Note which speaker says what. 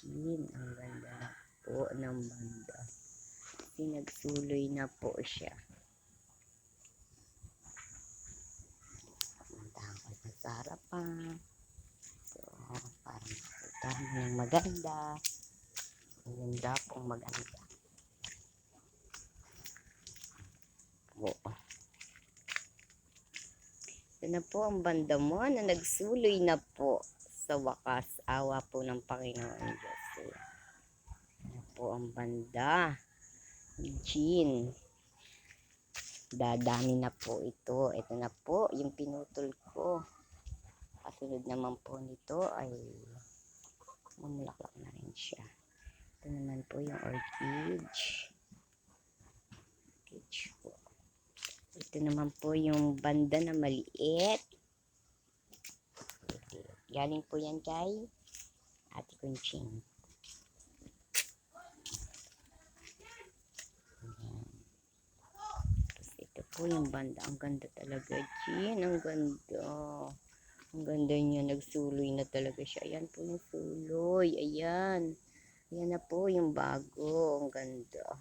Speaker 1: Jean. Ang ganda na po ng banda. Pinagsuloy na po siya. Pumuntahan ko na sa harapan. So, para makita mo ng maganda. Ang ganda pong maganda. Po. Ito na po ang banda mo na nagsuloy na po. Sa wakas, awa po ng Panginoon Diyos. Ito na po ang banda. Jean. Dadami na po ito. Ito na po yung pinutol ko. Kasunod naman po nito ay mamulaklak na rin siya. Ito naman po yung orchid. Ito naman po yung banda na maliit. Galing po yan kay Ate Kunching. Tapos ito po yung banda. Ang ganda talaga, Jean. Ang ganda. Ang ganda niya. Nagsuloy na talaga siya. Ayan po yung suloy. Ayan. Ayan na po yung bago. Ang ganda.